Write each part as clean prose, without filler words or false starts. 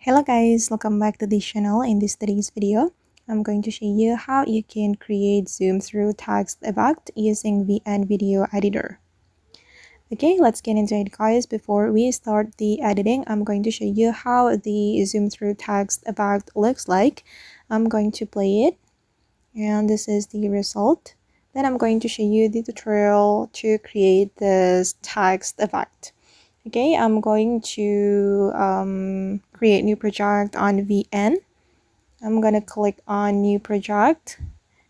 Hello guys, welcome back to this channel. In today's video, I'm going to show you how you can create zoom through text effect using VN video editor. Okay, let's get into it guys. Before we start the editing, I'm going to show you how the zoom through text effect looks like. I'm going to play it and this is the result. Then I'm going to show you the tutorial to create this text effect. Okay, I'm going to create new project on VN. I'm gonna click on new project.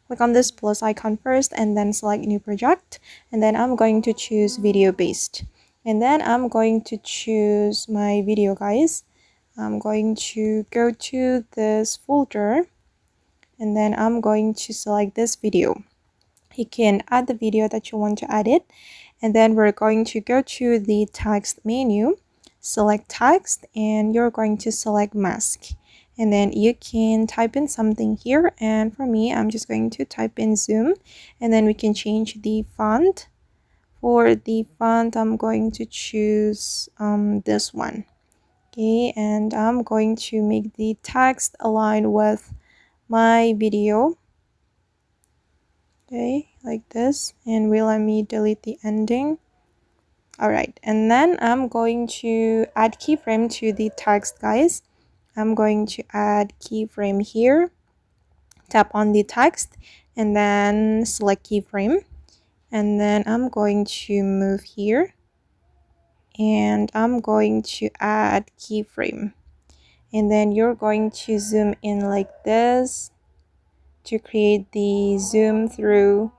Click on this plus icon first and then select new project. And then I'm going to choose video based. And then I'm going to choose my video guys. I'm going to go to this folder and then I'm going to select this video. You can add the video that you want to edit, and then we're going to go to the text menu, select text, and you're going to select mask, and then you can type in something here. And for me, I'm just going to type in zoom, and then we can change the font. For the font, I'm going to choose this one. Okay, and I'm going to make the text align with my video. Okay, like this, and will let me delete the ending. All right, and then I'm going to add keyframe to the text guys. I'm going to add keyframe here, tap on the text and then select keyframe, and then I'm going to move here and I'm going to add keyframe, and then you're going to zoom in like this to create the zoom through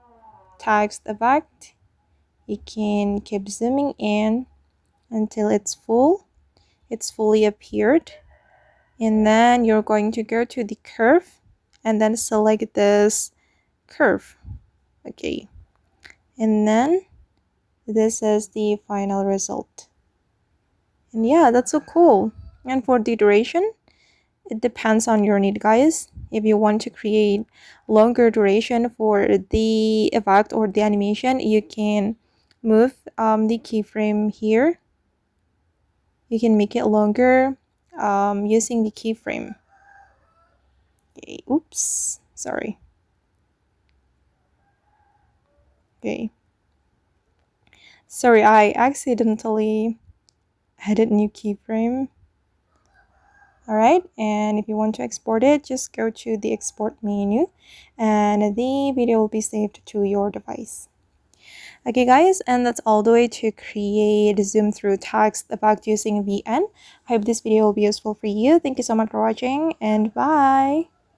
text effect. You can keep zooming in until it's fully appeared, and then you're going to go to the curve and then select this curve. Okay, and then this is the final result. And yeah, that's so cool. And for the duration, it depends on your need guys. If you want to create longer duration for the effect or the animation, you can move the keyframe here. You can make it longer using the keyframe. Okay, oops, sorry. Okay, sorry, I accidentally added new keyframe. Alright, and if you want to export it, just go to the export menu and the video will be saved to your device. Okay guys, and that's all the way to create zoom through text effect using VN. I hope this video will be useful for you. Thank you so much for watching and bye.